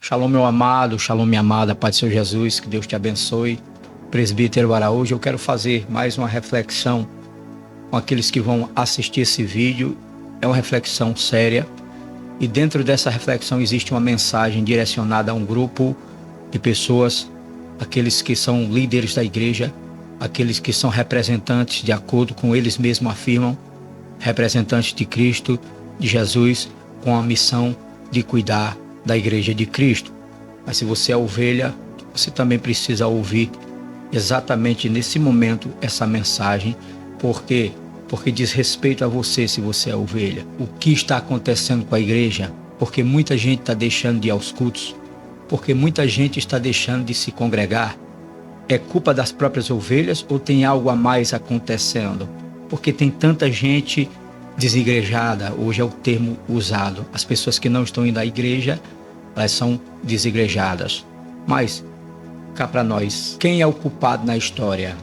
Shalom, meu amado, shalom, minha amada, Pai do Senhor Jesus, que Deus te abençoe. Presbítero Araújo, eu quero fazer mais uma reflexão com aqueles que vão assistir esse vídeo. É uma reflexão séria e dentro dessa reflexão existe uma mensagem direcionada a um grupo de pessoas, aqueles que são líderes da igreja, aqueles que são representantes, de acordo com eles mesmos afirmam, representantes de Cristo, de Jesus, com a missão de cuidar da igreja de Cristo. Mas se você é ovelha, você também precisa ouvir exatamente nesse momento essa mensagem. Por quê? Porque diz respeito a você se você é ovelha. O que está acontecendo com a igreja? Porque muita gente está deixando de ir aos cultos, porque muita gente está deixando de se congregar. É culpa das próprias ovelhas ou tem algo a mais acontecendo? Porque tem tanta gente desigrejada, hoje é o termo usado. As pessoas que não estão indo à igreja, elas são desigrejadas. Mas, cá para nós, quem é o culpado na história?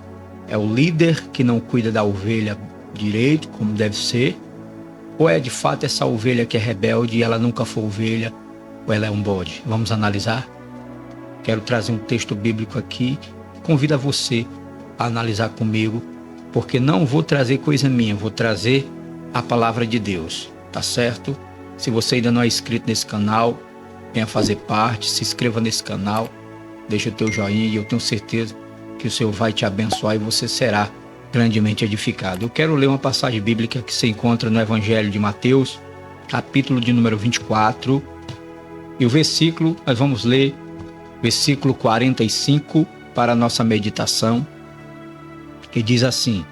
É o líder que não cuida da ovelha direito, como deve ser? Ou é de fato essa ovelha que é rebelde e ela nunca foi ovelha, ou ela é um bode? Vamos analisar? Quero trazer um texto bíblico aqui, convido a você a analisar comigo, porque não vou trazer coisa minha, vou trazer a palavra de Deus, tá certo? Se você ainda não é inscrito nesse canal, venha fazer parte, se inscreva nesse canal, deixa o teu joinha e eu tenho certeza que o Senhor vai te abençoar e você será grandemente edificado. Eu quero ler uma passagem bíblica que se encontra no Evangelho de Mateus, capítulo de número 24, e o versículo, nós vamos ler, versículo 45 para a nossa meditação, que diz assim: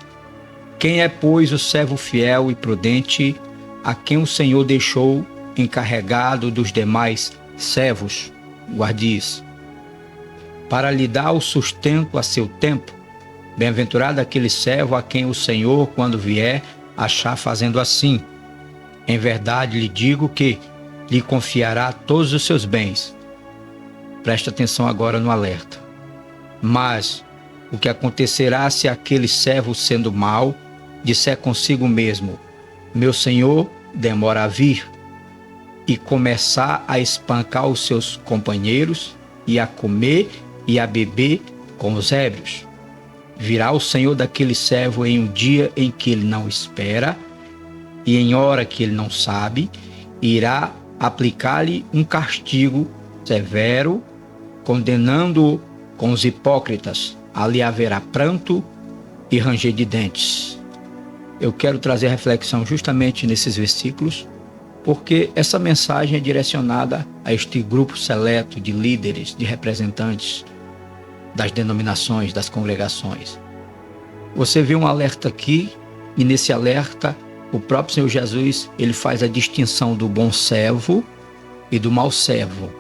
Quem é, pois, o servo fiel e prudente, a quem o Senhor deixou encarregado dos demais servos, guardias, para lhe dar o sustento a seu tempo? Bem-aventurado aquele servo a quem o Senhor, quando vier, achar fazendo assim. Em verdade lhe digo que lhe confiará todos os seus bens. Preste atenção agora no alerta. Mas o que acontecerá se aquele servo, sendo mau, disser consigo mesmo: meu senhor demora a vir, e começar a espancar os seus companheiros, e a comer e a beber com os ébrios? Virá o senhor daquele servo em um dia em que ele não espera, e em hora que ele não sabe, e irá aplicar-lhe um castigo severo, condenando-o com os hipócritas. Ali haverá pranto e ranger de dentes. Eu quero trazer a reflexão justamente nesses versículos, porque essa mensagem é direcionada a este grupo seleto de líderes, de representantes das denominações, das congregações. Você vê um alerta aqui, e nesse alerta o próprio Senhor Jesus, ele faz a distinção do bom servo e do mau servo.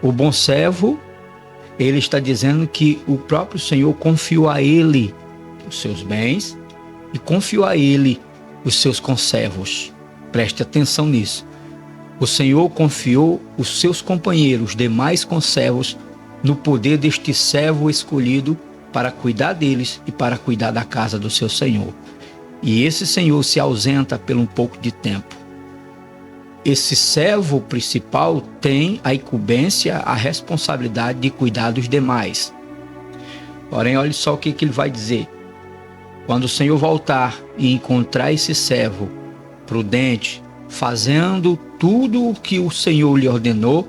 O bom servo, ele está dizendo que o próprio Senhor confiou a ele os seus bens e confiou a ele os seus conservos. Preste atenção nisso. O Senhor confiou os seus companheiros, os demais conservos, no poder deste servo escolhido para cuidar deles e para cuidar da casa do seu Senhor. E esse Senhor se ausenta por um pouco de tempo. Esse servo principal tem a incumbência, a responsabilidade de cuidar dos demais. Porém, olha só o que ele vai dizer. Quando o Senhor voltar e encontrar esse servo prudente, fazendo tudo o que o Senhor lhe ordenou,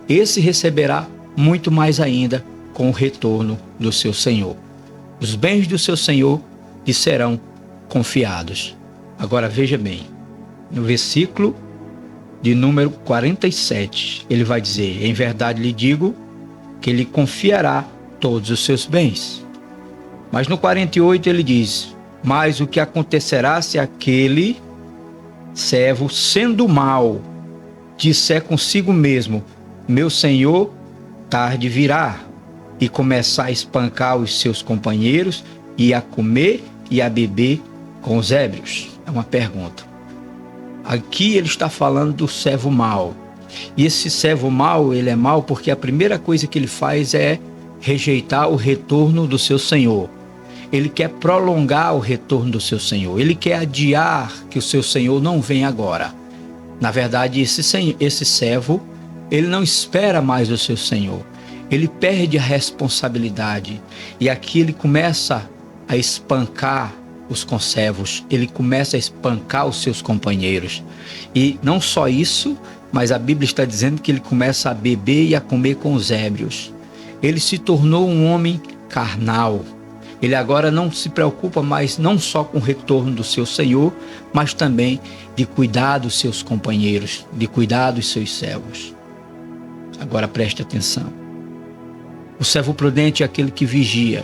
esse receberá muito mais ainda com o retorno do seu Senhor. Os bens do seu Senhor lhe serão confiados. Agora veja bem, no versículo de número 47, ele vai dizer: em verdade lhe digo que ele confiará todos os seus bens. Mas no 48 ele diz: mas o que acontecerá se aquele servo, sendo mau, disser consigo mesmo: meu senhor tarde virá, e começar a espancar os seus companheiros, e a comer e a beber com os ébrios? É uma pergunta. Aqui ele está falando do servo mau. E esse servo mau, ele é mau porque a primeira coisa que ele faz é rejeitar o retorno do seu senhor. Ele quer prolongar o retorno do seu senhor. Ele quer adiar que o seu senhor não venha agora. Na verdade, esse servo, ele não espera mais do seu Senhor. Ele perde a responsabilidade. E aqui ele começa a espancar os conservos. Ele começa a espancar os seus companheiros. E não só isso, mas a Bíblia está dizendo que ele começa a beber e a comer com os ébrios. Ele se tornou um homem carnal. Ele agora não se preocupa mais não só com o retorno do seu Senhor, mas também de cuidar dos seus companheiros, de cuidar dos seus servos. Agora preste atenção. O servo prudente é aquele que vigia,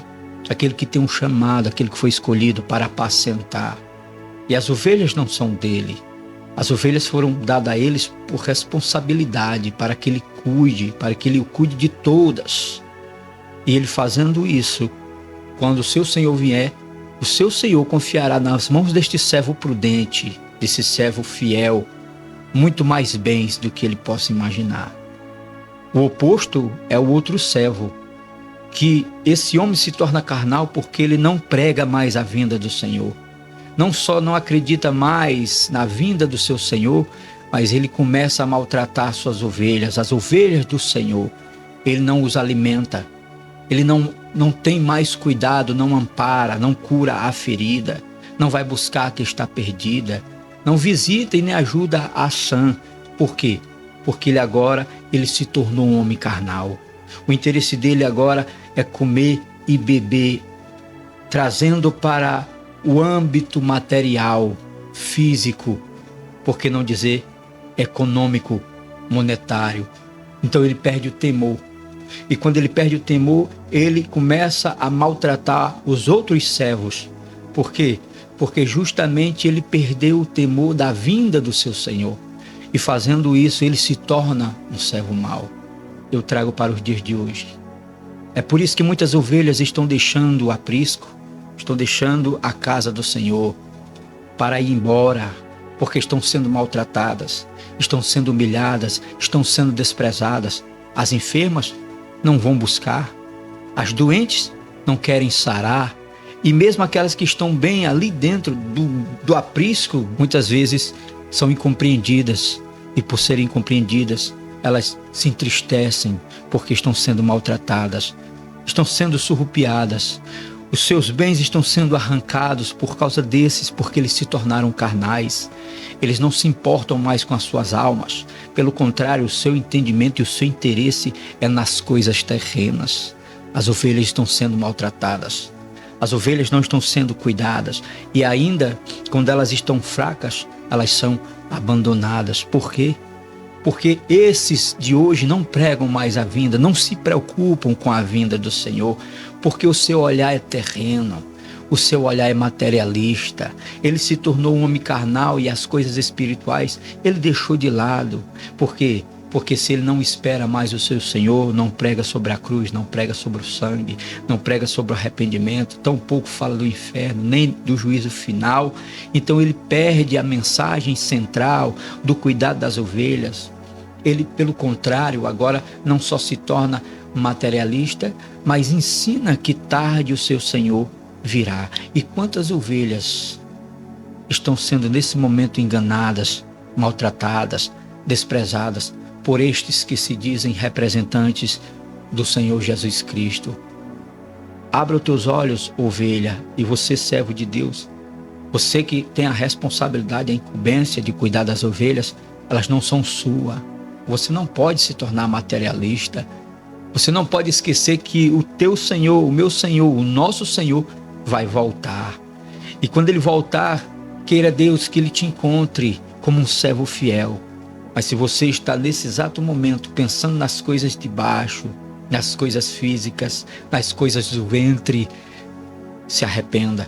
aquele que tem um chamado, aquele que foi escolhido para apacentar. E as ovelhas não são dele. As ovelhas foram dadas a eles por responsabilidade, para que ele cuide, para que ele cuide de todas. E ele fazendo isso, quando o seu Senhor vier, o seu Senhor confiará nas mãos deste servo prudente, desse servo fiel, muito mais bens do que ele possa imaginar. O oposto é o outro servo, que esse homem se torna carnal porque ele não prega mais a vinda do Senhor. Não só não acredita mais na vinda do seu Senhor, mas ele começa a maltratar suas ovelhas, as ovelhas do Senhor. Ele não os alimenta, ele não tem mais cuidado, não ampara, não cura a ferida, não vai buscar a que está perdida, não visita e nem ajuda a sã. Por quê? Porque ele se tornou um homem carnal. O interesse dele agora é comer e beber, trazendo para o âmbito material, físico, por que não dizer econômico, monetário. Então ele perde o temor. E quando ele perde o temor, ele começa a maltratar os outros servos. Por quê? Porque justamente ele perdeu o temor da vinda do seu Senhor. E fazendo isso, ele se torna um servo mau. Eu trago para os dias de hoje. É por isso que muitas ovelhas estão deixando o aprisco, estão deixando a casa do Senhor para ir embora, porque estão sendo maltratadas, estão sendo humilhadas, estão sendo desprezadas. As enfermas não vão buscar, as doentes não querem sarar, e mesmo aquelas que estão bem ali dentro do aprisco, muitas vezes são incompreendidas, e por serem incompreendidas, elas se entristecem porque estão sendo maltratadas, estão sendo surrupiadas. Os seus bens estão sendo arrancados por causa desses, porque eles se tornaram carnais. Eles não se importam mais com as suas almas. Pelo contrário, o seu entendimento e o seu interesse é nas coisas terrenas. As ovelhas estão sendo maltratadas. As ovelhas não estão sendo cuidadas. E ainda, quando elas estão fracas, elas são abandonadas. Por quê? Porque esses de hoje não pregam mais a vinda, não se preocupam com a vinda do Senhor, porque o seu olhar é terreno, o seu olhar é materialista. Ele se tornou um homem carnal e as coisas espirituais ele deixou de lado. Por quê? Porque se ele não espera mais o seu Senhor, não prega sobre a cruz, não prega sobre o sangue, não prega sobre o arrependimento, tampouco fala do inferno, nem do juízo final, então ele perde a mensagem central do cuidado das ovelhas. Ele, pelo contrário, agora não só se torna materialista, mas ensina que tarde o seu Senhor virá. E quantas ovelhas estão sendo nesse momento enganadas, maltratadas, desprezadas por estes que se dizem representantes do Senhor Jesus Cristo. Abra os teus olhos, ovelha, e você, servo de Deus, você que tem a responsabilidade, a incumbência de cuidar das ovelhas, elas não são suas. Você não pode se tornar materialista. Você não pode esquecer que o teu Senhor, o meu Senhor, o nosso Senhor vai voltar. E quando ele voltar, queira Deus que ele te encontre como um servo fiel. Mas se você está nesse exato momento pensando nas coisas de baixo, nas coisas físicas, nas coisas do ventre, se arrependa.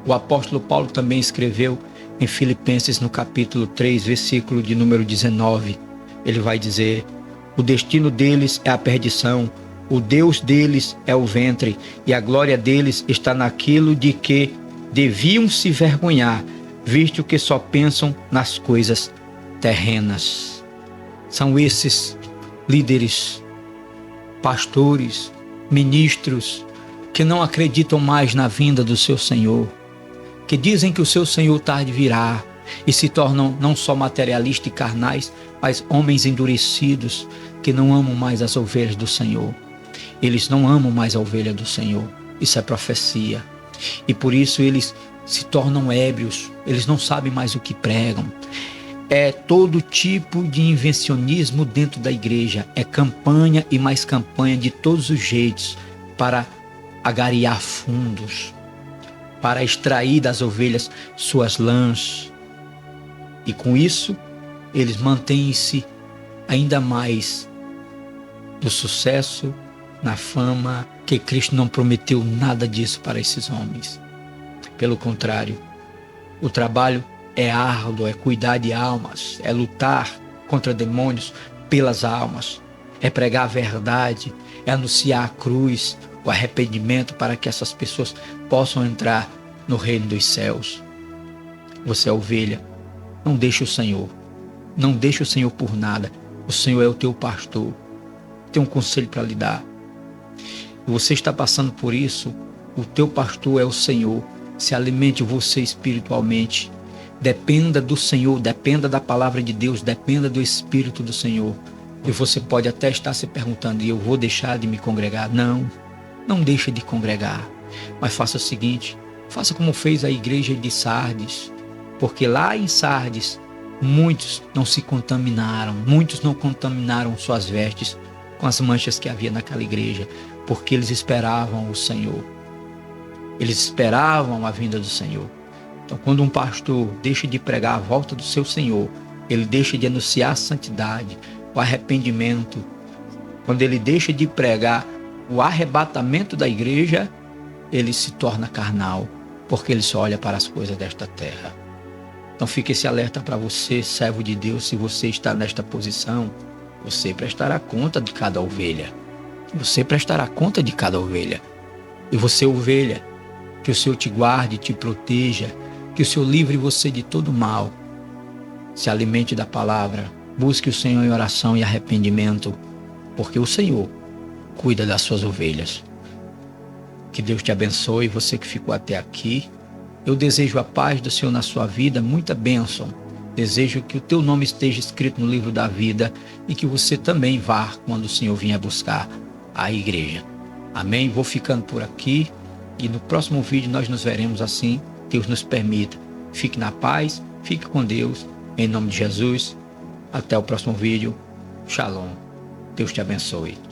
O apóstolo Paulo também escreveu em Filipenses no capítulo 3, versículo de número 19. Ele vai dizer: o destino deles é a perdição, o Deus deles é o ventre, e a glória deles está naquilo de que deviam se vergonhar, visto que só pensam nas coisas terrenas. São esses líderes, pastores, ministros, que não acreditam mais na vinda do seu Senhor, que dizem que o seu Senhor tarde virá, e se tornam não só materialistas e carnais, mas homens endurecidos, porque não amam mais as ovelhas do Senhor. Eles não amam mais a ovelha do Senhor. Isso é profecia. E por isso eles se tornam ébrios, eles não sabem mais o que pregam. É todo tipo de invencionismo dentro da igreja, é campanha e mais campanha de todos os jeitos para agariar fundos, para extrair das ovelhas suas lãs. E com isso, eles mantêm-se ainda mais no sucesso, na fama, que Cristo não prometeu nada disso para esses homens. Pelo contrário, o trabalho é árduo, é cuidar de almas, é lutar contra demônios pelas almas, é pregar a verdade, é anunciar a cruz, o arrependimento para que essas pessoas possam entrar no reino dos céus. Você é ovelha, não deixe o Senhor, não deixe o Senhor por nada. O Senhor é o teu pastor, tem um conselho para lhe dar. Você está passando por isso, o teu pastor é o Senhor. Se alimente você espiritualmente. Dependa do Senhor, dependa da palavra de Deus, dependa do Espírito do Senhor. E você pode até estar se perguntando, e eu vou deixar de me congregar? Não, não deixe de congregar. Mas faça o seguinte, faça como fez a igreja de Sardes. Porque lá em Sardes, muitos não se contaminaram, muitos não contaminaram suas vestes com as manchas que havia naquela igreja, porque eles esperavam o Senhor. Eles esperavam a vinda do Senhor. Então, quando um pastor deixa de pregar a volta do seu Senhor, ele deixa de anunciar a santidade, o arrependimento, quando ele deixa de pregar o arrebatamento da igreja, ele se torna carnal, porque ele só olha para as coisas desta terra. Então fique esse alerta para você, servo de Deus, se você está nesta posição, você prestará conta de cada ovelha. Você prestará conta de cada ovelha. E você, ovelha, que o Senhor te guarde, te proteja, que o Senhor livre você de todo mal. Se alimente da palavra, busque o Senhor em oração e arrependimento, porque o Senhor cuida das suas ovelhas. Que Deus te abençoe, você que ficou até aqui. Eu desejo a paz do Senhor na sua vida, muita bênção. Desejo que o teu nome esteja escrito no livro da vida e que você também vá quando o Senhor vier buscar a igreja. Amém? Vou ficando por aqui e no próximo vídeo nós nos veremos assim, Deus nos permita. Fique na paz, fique com Deus, em nome de Jesus. Até o próximo vídeo. Shalom. Deus te abençoe.